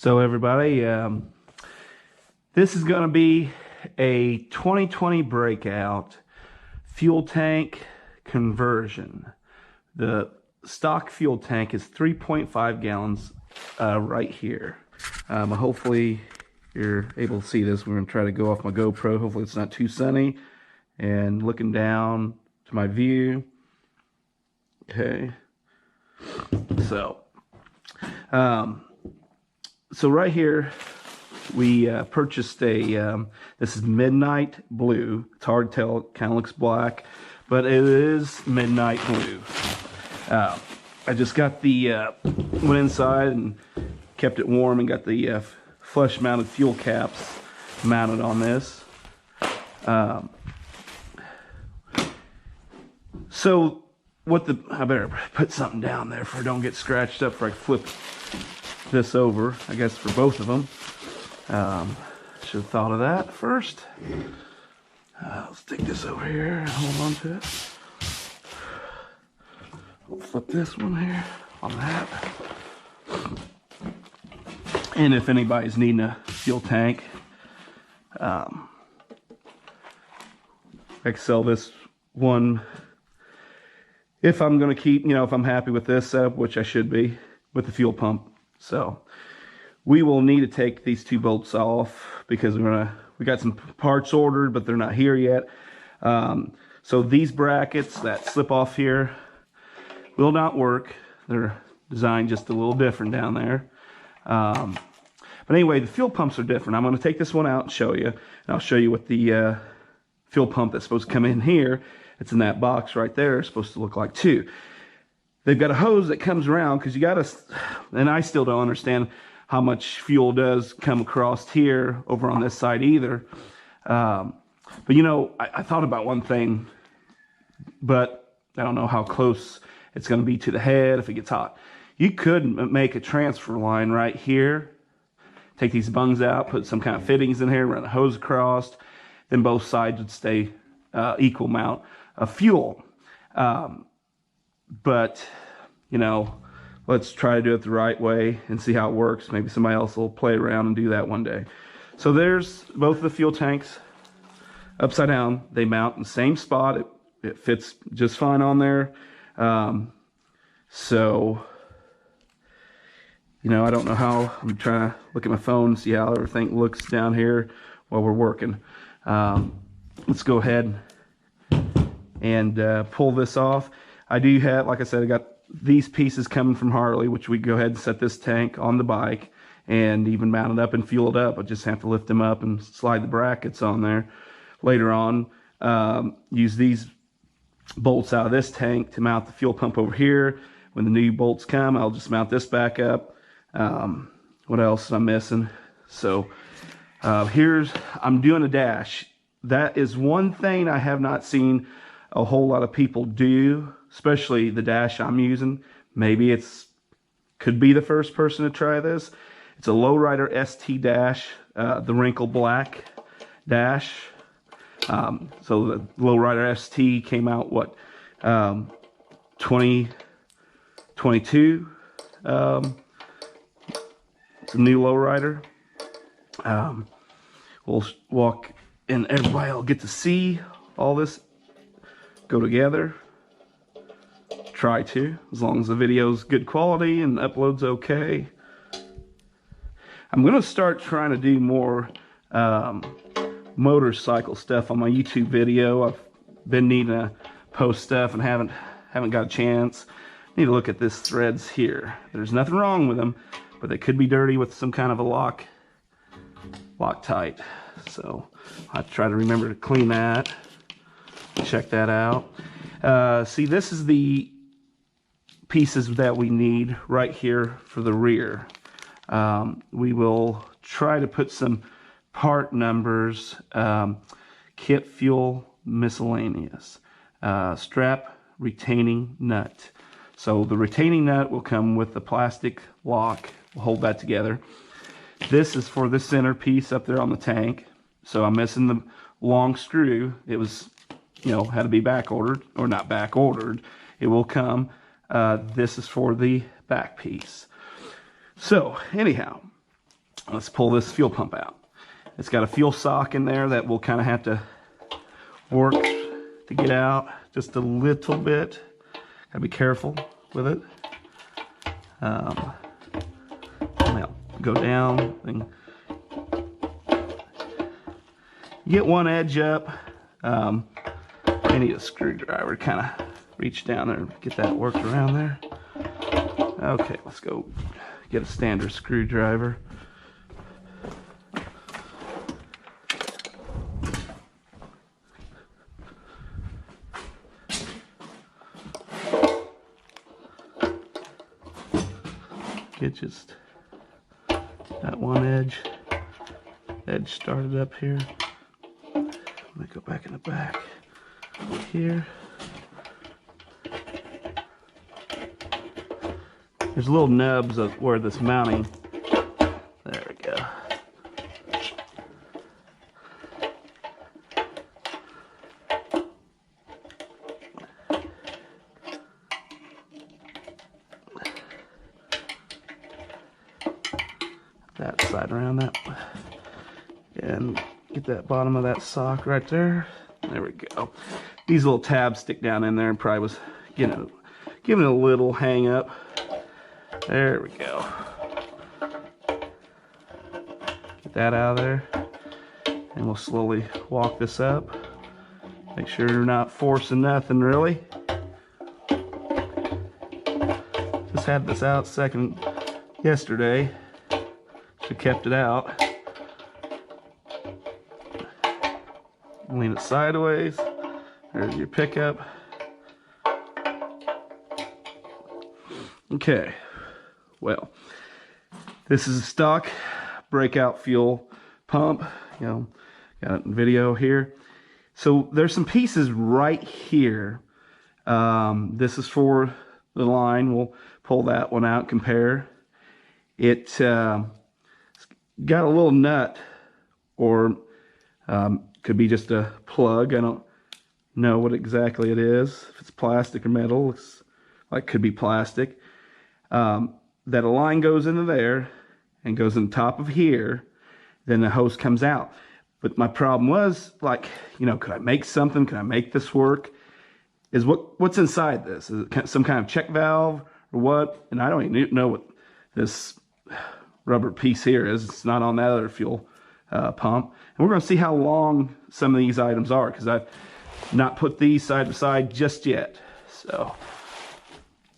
So everybody, this is going to be a 2020 Breakout fuel tank conversion. The stock fuel tank is 3.5 gallons right here. Hopefully you're able to see this. We're going to try to go off my GoPro. Hopefully it's not too sunny. And looking down to my view. Okay. So right here, we purchased a, this is Midnight Blue. It's hard to tell, it kind of looks black, but it is Midnight Blue. I just got the, went inside and kept it warm and got the flush mounted fuel caps mounted on this. So what the, I better put something down there for I don't get scratched up before I flip this over, I guess, for both of them. Should have thought of that first. Let's take this over here and hold on to it. We'll flip this one here on that. And if anybody's needing a fuel tank, I can sell this one if I'm going to keep, if I'm happy with this setup, which I should be, with the fuel pump. So we will need to take these two bolts off because we got some parts ordered, but they're not here yet. So these brackets that slip off here will not work. They're designed just a little different down there. But anyway, the fuel pumps are different. I'm going to take this one out and show you. And I'll show you what the fuel pump that's supposed to come in here. It's in that box right there. It's supposed to look like too. They've got a hose that comes around because you got to, and I still don't understand how much fuel does come across here over on this side either. But I thought about one thing, but I don't know how close it's going to be to the head if it gets hot. You could make a transfer line right here, take these bungs out, put some kind of fittings in here, run a hose across, then both sides would stay equal amount of fuel. But, let's try to do it the right way and see how it works. Maybe somebody else will play around and do that one day. So there's both of the fuel tanks upside down. They mount in the same spot. It fits just fine on there. So, I don't know how. I'm trying to look at my phone and see how everything looks down here while we're working. Let's go ahead and pull this off. I do have, like I said, I got these pieces coming from Harley, which we go ahead and set this tank on the bike and even mount it up and fuel it up. I just have to lift them up and slide the brackets on there. Later on, use these bolts out of this tank to mount the fuel pump over here. When the new bolts come, I'll just mount this back up. What else am I missing? So I'm doing a dash. That is one thing I have not seen a whole lot of people do, especially the dash I'm using. Maybe could be the first person to try this. It's a lowrider ST dash, the wrinkle black dash. So the lowrider ST came out 2022. It's a new lowrider. We'll walk and everybody will get to see all this go together. Try to, as long as the video's good quality and the upload's okay. I'm going to start trying to do more motorcycle stuff on my YouTube video. I've been needing to post stuff and haven't got a chance. Need to look at this threads here. There's nothing wrong with them, but they could be dirty with some kind of a Loctite. So I have to try to remember to clean that. Check that out. See, this is the pieces that we need right here for the rear. We will try to put some part numbers. Kit fuel miscellaneous. Strap retaining nut. So the retaining nut will come with the plastic lock. We'll hold that together. This is for the center piece up there on the tank. So I'm missing the long screw. It was, had to be back ordered, or not back ordered. It will come. This is for the back piece. So anyhow, Let's pull this fuel pump out. It's got a fuel sock in there that we'll kind of have to work to get out just a little bit. Gotta be careful with it. Now go down and get one edge up. I need a screwdriver to kind of reach down there and get that worked around there. Okay, let's go get a standard screwdriver. Get just that one edge started up here. Let me go back in the back here. There's little nubs of where this mounting. There we go. That side around that, and get that bottom of that sock right there. There we go. These little tabs stick down in there and probably was giving it a little hang up. There we go. Get that out of there, and we'll slowly walk this up. Make sure you're not forcing nothing really. Just had this out yesterday. Should kept it out. Lean it sideways. There's your pickup. Okay. Well, this is a stock breakout fuel pump. You know, got it in video here. So there's some pieces right here. This is for the line. We'll pull that one out, compare. It got a little nut, or could be just a plug. I don't know what exactly it is. If it's plastic or metal, looks like could be plastic. That a line goes into there and goes in the top of here, then the hose comes out. But my problem was, like, you know, could I make something? Can I make this work? Is what's inside this? Is it some kind of check valve or what? And I don't even know what this rubber piece here is. It's not on that other fuel pump. And we're going to see how long some of these items are, because I've not put these side by side just yet. So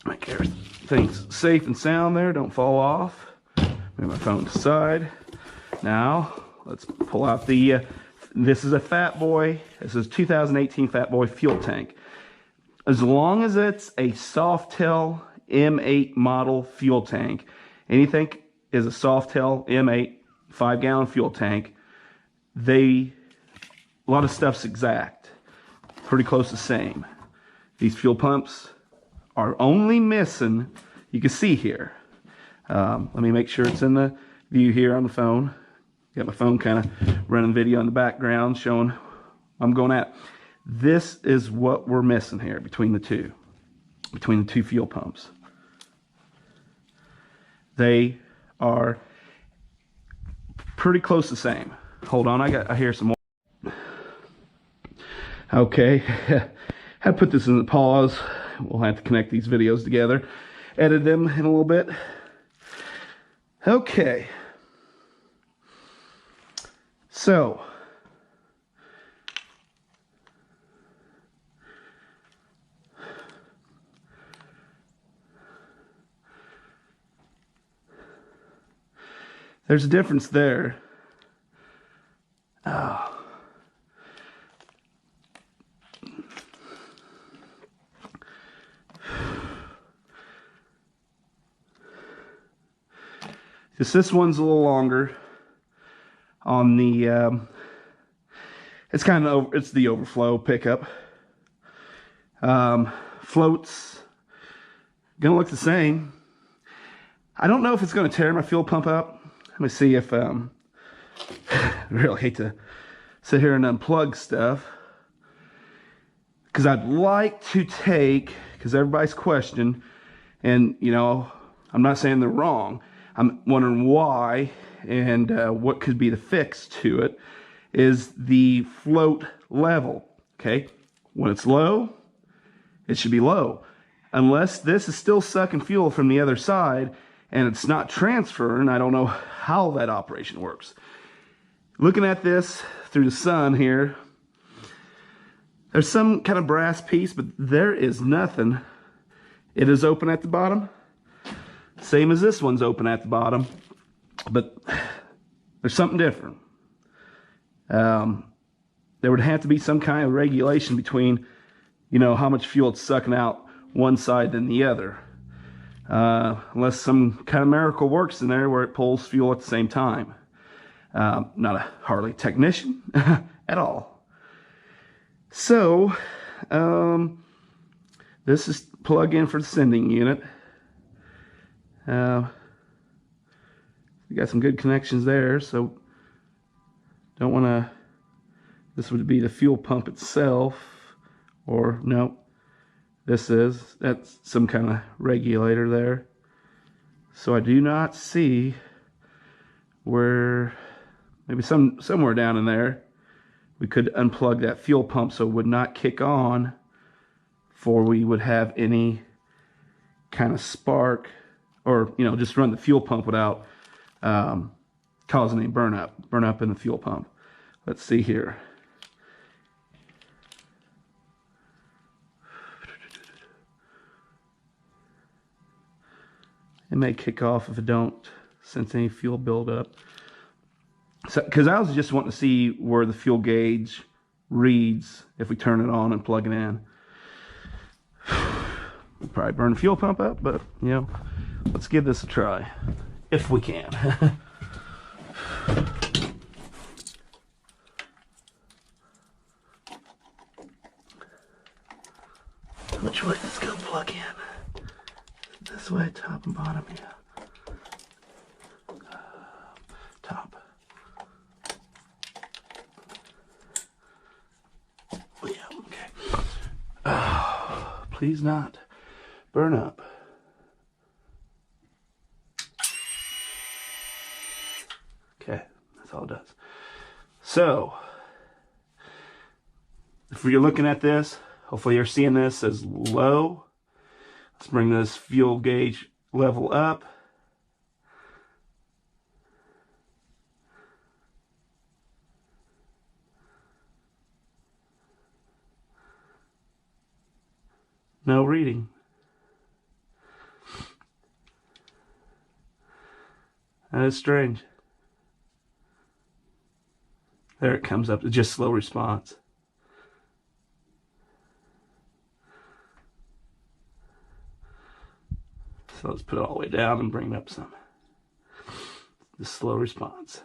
make everything's safe and sound there. Don't fall off. Move my phone to the side. Now let's pull out the this is a Fatboy. This is 2018 Fatboy fuel tank. As long as it's a Softail M8 model fuel tank, anything is a Softail M8 5-gallon fuel tank, a lot of stuff's exact, pretty close to the same. These fuel pumps are only missing, you can see here. Let me make sure it's in the view here on the phone. Got my phone kind of running video in the background showing I'm going at. This is what we're missing here between the two fuel pumps. They are pretty close to the same. Hold on, I hear some more. Okay, I put this in the pause. We'll have to connect these videos together, edit them in a little bit. Okay, so there's a difference there. Oh. This one's a little longer on the it's kind of it's the overflow pickup. Floats gonna look the same. I don't know if it's gonna tear my fuel pump up. Let me see if I really hate to sit here and unplug stuff, because I'd like to take, because everybody's questioned, and you know, I'm not saying they're wrong, I'm wondering why, and what could be the fix to it is the float level. Okay, when it's low, it should be low. Unless this is still sucking fuel from the other side and it's not transferring, I don't know how that operation works. Looking at this through the sun here, there's some kind of brass piece, but there is nothing. It is open at the bottom, same as this one's open at the bottom, but there's something different. There would have to be some kind of regulation between, you know, how much fuel it's sucking out one side than the other. Unless some kind of miracle works in there where it pulls fuel at the same time. Not a Harley technician at all. So, this is plug in for the sending unit. You got some good connections there, so don't want to. This would be the fuel pump itself, or no, that's some kind of regulator there. So I do not see where, maybe somewhere down in there we could unplug that fuel pump so it would not kick on before we would have any kind of spark, or you know, just run the fuel pump without causing any burn up in the fuel pump. Let's see here. It may kick off if I don't sense any fuel buildup. So, because I was just wanting to see where the fuel gauge reads if we turn it on and plug it in. We'll probably burn the fuel pump up, but you know, let's give this a try if we can. Which way does it go plug in? This way, top and bottom, yeah. Top. Oh, yeah, okay. Oh, please not burn up. Okay, that's all it does. So, if you're looking at this, hopefully you're seeing this as low. Let's bring this fuel gauge level up. No reading. That is strange. There it comes up. It's just slow response. So let's put it all the way down and bring up some. The slow response.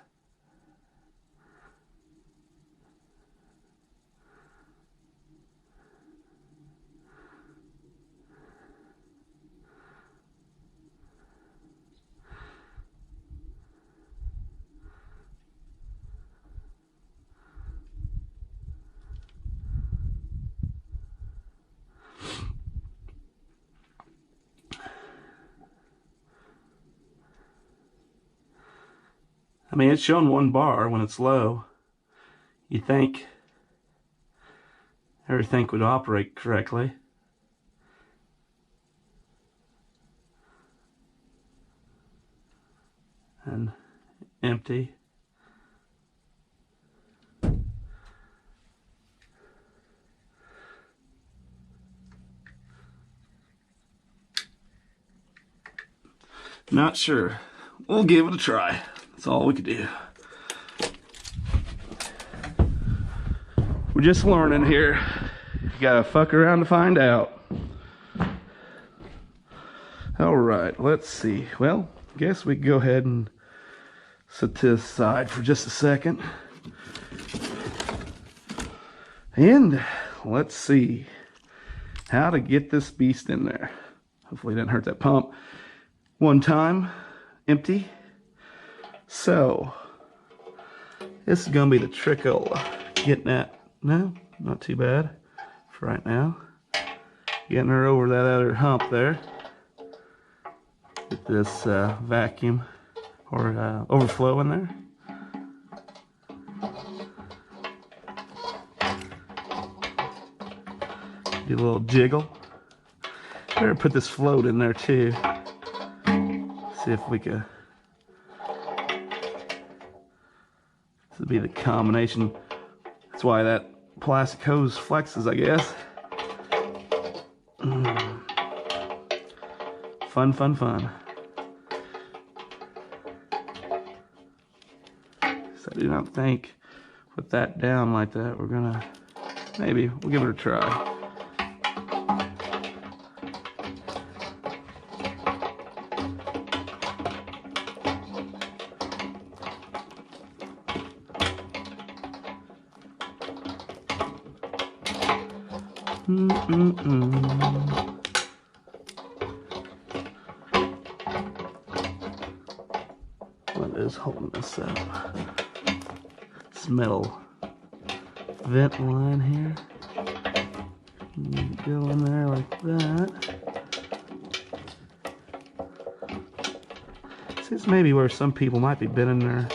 I mean, it's showing 1 bar when it's low. You'd think everything would operate correctly. And empty. Not sure. We'll give it a try. That's all we could do. We're just learning here. You gotta fuck around to find out. All right, let's see. Well, I guess we can go ahead and set this aside for just a second. And let's see how to get this beast in there. Hopefully it didn't hurt that pump. One time, empty. So, this is going to be the trick of getting that. No, not too bad for right now. Getting her over that other hump there. Get this vacuum or overflow in there. Do a little jiggle. Better put this float in there too. See if we could. This would be the combination. That's why that plastic hose flexes, I guess. Fun, fun, fun. So I do not think with that down like that, we're gonna, maybe, we'll give it a try. What is holding this up? It's metal vent line here. Go in there like that. See, it's maybe where some people might be bending their.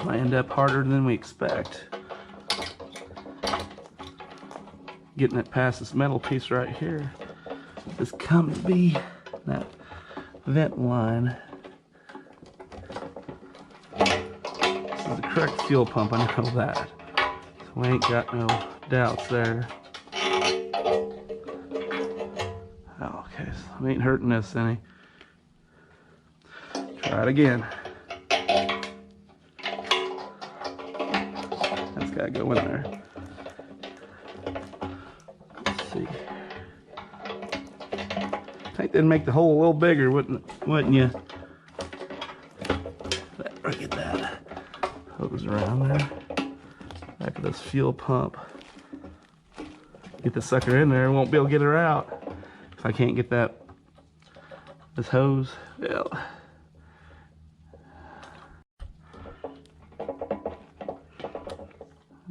Might end up harder than we expect. Getting it past this metal piece right here. This comes to be that vent line. This is the correct fuel pump, I know that. So we ain't got no doubts there. Okay, so we ain't hurting this any. Try it again. That's gotta go in there. Let's see. I think they'd make the hole a little bigger, wouldn't you? Get that hose around there. Back of this fuel pump. Get the sucker in there, won't be able to get her out. If I can't get this hose, well.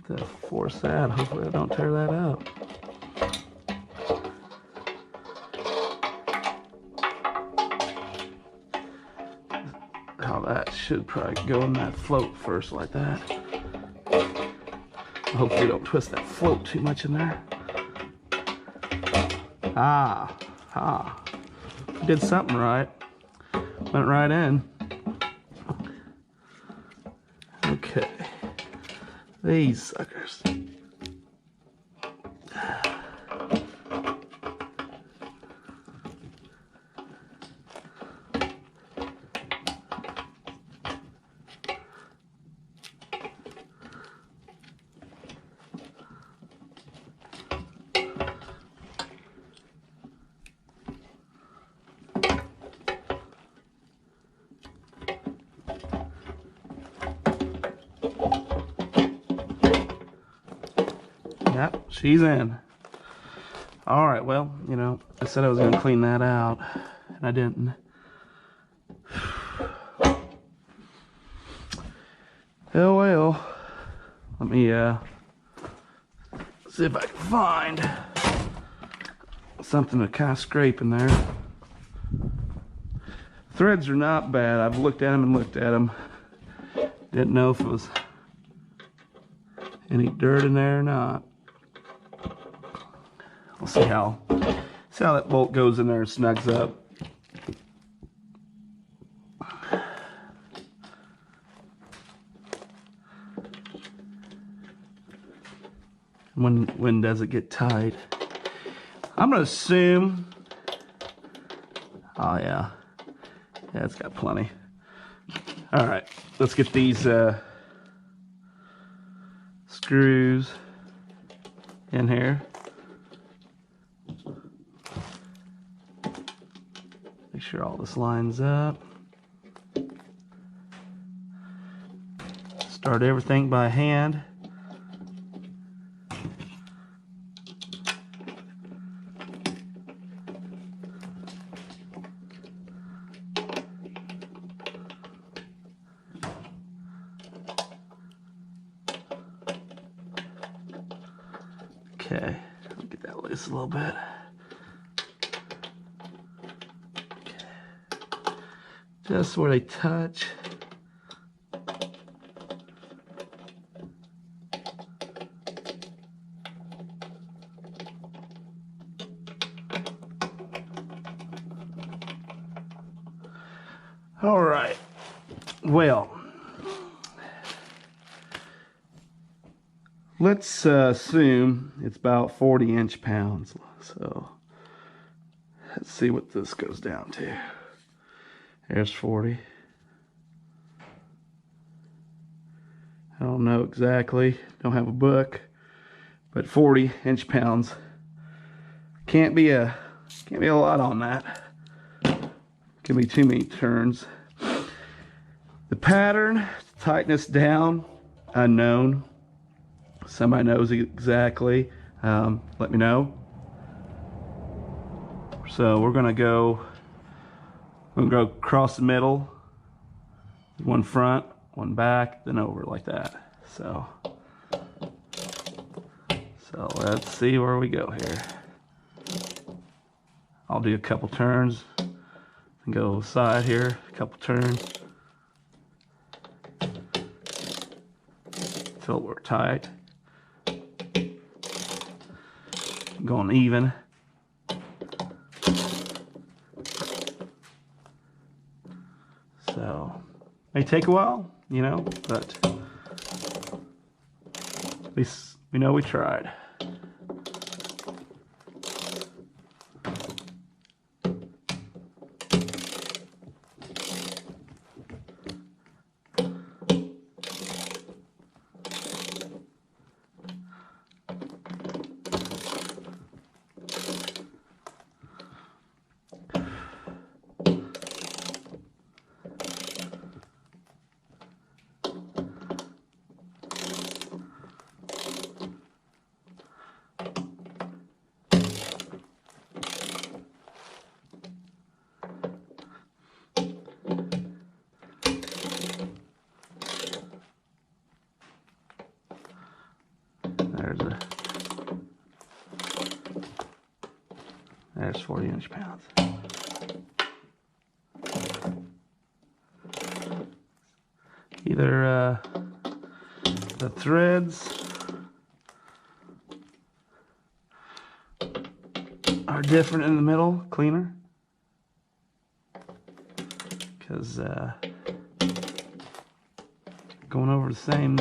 To force that, hopefully I don't tear that out. How that should probably go in that float first like that. Hopefully don't twist that float too much in there. Did something right. Went right in. Okay. These suckers. Yep, she's in. All right, well, you know, I said I was going to clean that out, and I didn't. Oh, well. Let me see if I can find something to kind of scrape in there. Threads are not bad. I've looked at them and looked at them. Didn't know if it was any dirt in there or not. We'll see how that bolt goes in there and snugs up. When does it get tight? I'm gonna assume. Oh yeah, it's got plenty. All right, let's get these screws in here. Make sure all this lines up. Start everything by hand. Okay, I'll get that loose a little bit. Okay. Just where they touch. All right, well, let's assume it's about 40 inch-pounds. So let's see what this goes down to. There's 40. I don't know exactly, don't have a book, but 40 inch-pounds. Can't be a lot on that. Can be too many turns. The pattern, tightness down, unknown. Somebody knows exactly. Let me know. So we're gonna go across the middle, one front, one back, then over like that. So let's see where we go here. I'll do a couple turns and go side here, a couple turns until we're tight. Going even. So may take a while, you know, but at least we know we tried. There's 40 inch-pounds. Either the threads are different in the middle, cleaner, because going over the same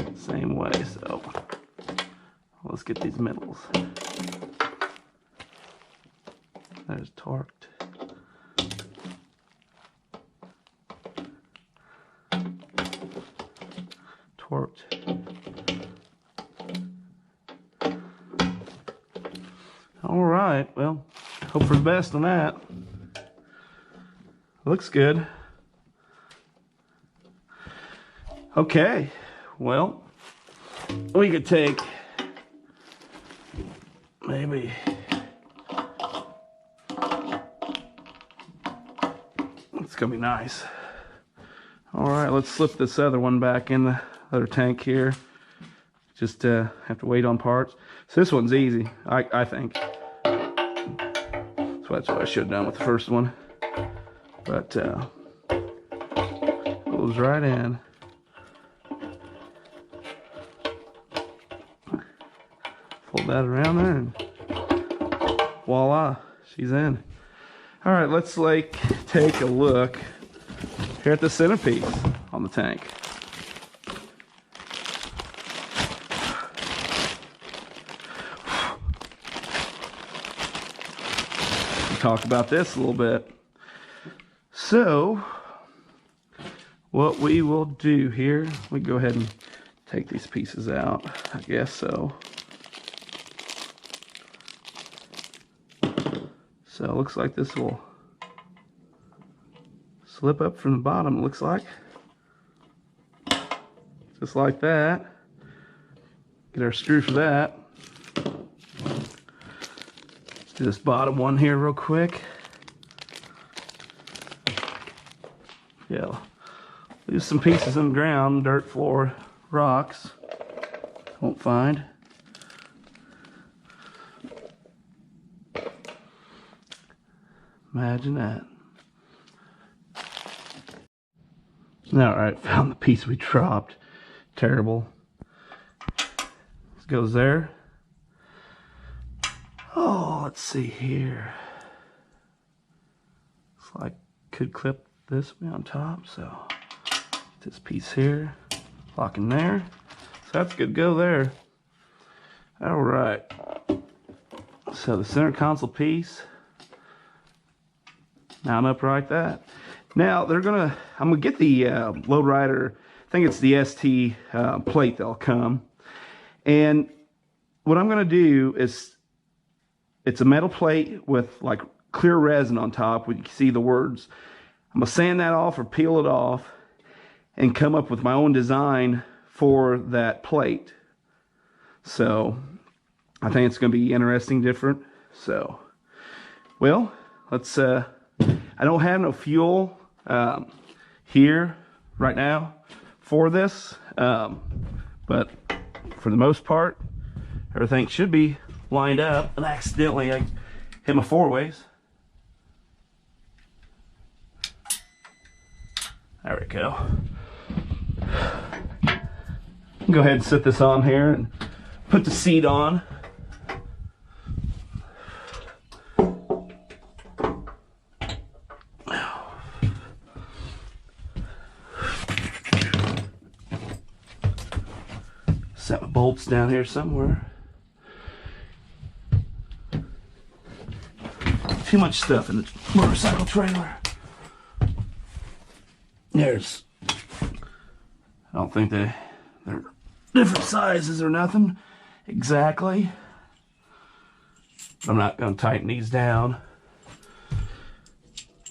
way. So let's get these middles. There's torqued. All right, well, hope for the best on that. Looks good. Okay, well, we could take maybe it's gonna be nice. All right, let's slip this other one back in the other tank here. Just have to wait on parts. So this one's easy, I think. So that's what I should have done with the first one. But goes right in. Fold that around there and voila, she's in. All right, let's take a look here at the centerpiece on the tank. Talk about this a little bit. So what we will do here, we go ahead and take these pieces out, I guess so. So it looks like this will slip up from the bottom, it looks like. Just like that. Get our screw for that. Let's do this bottom one here real quick. Yeah, leave some pieces in the ground, dirt floor, rocks. Won't find. Imagine that. Alright, found the piece we dropped. Terrible. This goes there. Oh, let's see here. Looks like could clip this way on top, so this piece here, lock in there. So that's good to go there. Alright. So the center console piece, mount up like that. Now I'm gonna get the lowrider, I think it's the ST plate that'll come. And what I'm gonna do is, it's a metal plate with like clear resin on top where you can see the words. I'm gonna sand that off or peel it off and come up with my own design for that plate. So I think it's gonna be interesting, different. So, well, let's, I don't have no fuel here right now for this, but for the most part, everything should be lined up. And accidentally I hit my 4-ways. There we go. Go ahead and set this on here and put the seat on. Set my bolts down here somewhere. Too much stuff in the motorcycle trailer. There's, I don't think they're different sizes or nothing exactly. I'm not going to tighten these down.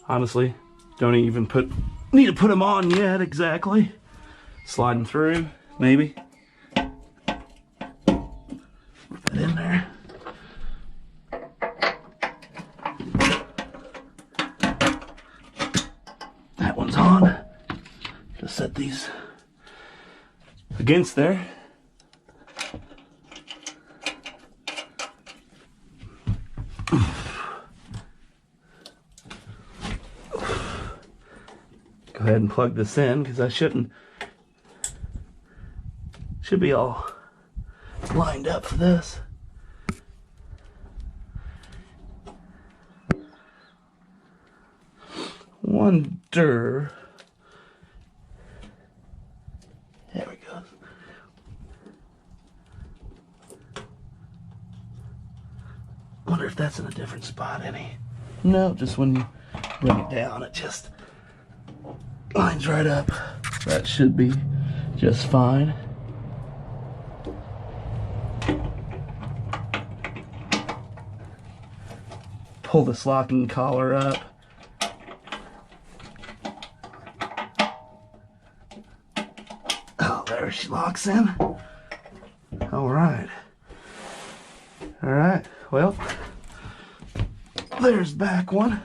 Honestly, don't even need to put them on yet exactly. Sliding through, maybe. Put that in there. That one's on. Just set these against there. Go ahead and plug this in because I should be all lined up for this. Wonder. There we go. Wonder if that's in a different spot any. No, just when you bring it down, it just lines right up. That should be just fine. Pull this locking collar up. Oh, there she locks in. All right. All right, well, there's back one.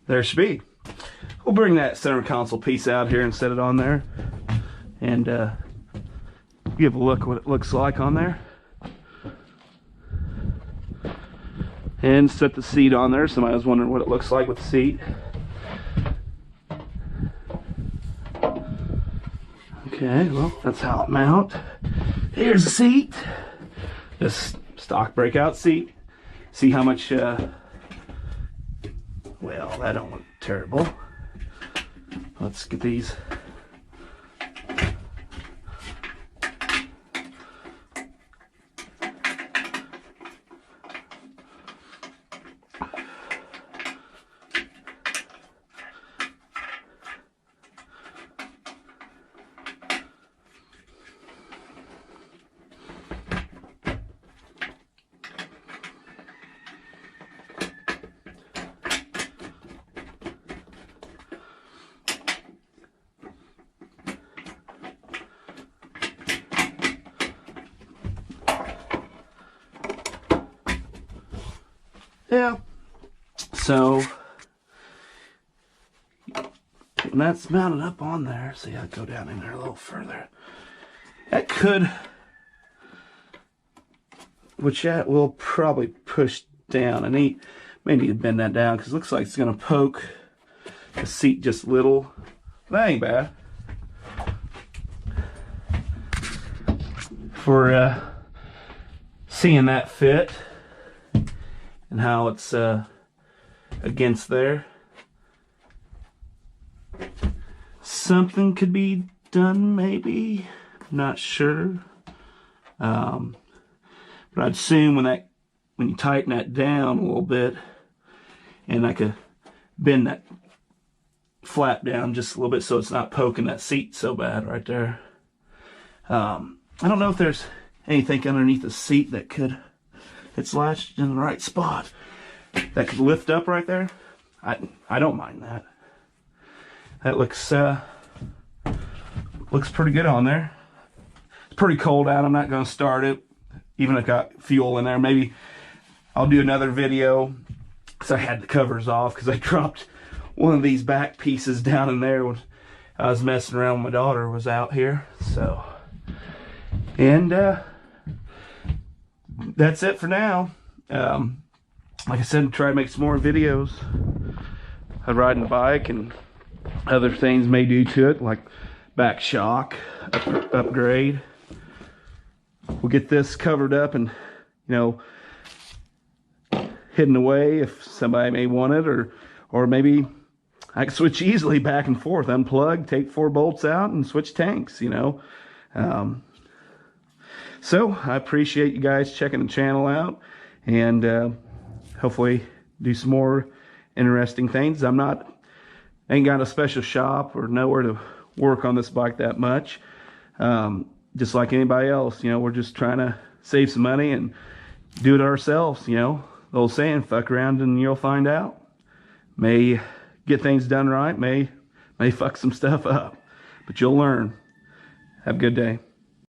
There should be. We'll bring that center console piece out here and set it on there and give a look what it looks like on there. And set the seat on there. Somebody was wondering what it looks like with the seat. Okay, well, that's how it mounts. Here's the seat. This stock breakout seat. See how much, well, that don't look terrible. Let's get these. Yeah, so And that's mounted up on there. See, I'd go down in there a little further. That could, which that will probably push down. I may need to bend that down because it looks like it's going to poke the seat just a little. That ain't bad. For seeing that fit and how it's against there. Something could be done, maybe. Not sure. But I'd assume when you tighten that down a little bit, and I could bend that flap down just a little bit so it's not poking that seat so bad right there. I don't know if there's anything underneath the seat that could, it's latched in the right spot, that could lift up right there. I don't mind that. That looks pretty good on there. It's pretty cold out. I'm not going to start it, even if I got fuel in there. Maybe I'll do another video because I had the covers off because I dropped one of these back pieces down in there when I was messing around when my daughter was out here. So, and that's it for now. Like I said, try to make some more videos of riding the bike and other things may do to it, like back shock upgrade. We'll get this covered up and, you know, hidden away if somebody may want it, or maybe I can switch easily back and forth, unplug, take 4 bolts out and switch tanks, you know. So I appreciate you guys checking the channel out, and hopefully do some more interesting things. Ain't got a special shop or nowhere to work on this bike that much. Just like anybody else, you know, we're just trying to save some money and do it ourselves, you know. The old saying, fuck around and you'll find out. May get things done right, may fuck some stuff up, but you'll learn. Have a good day.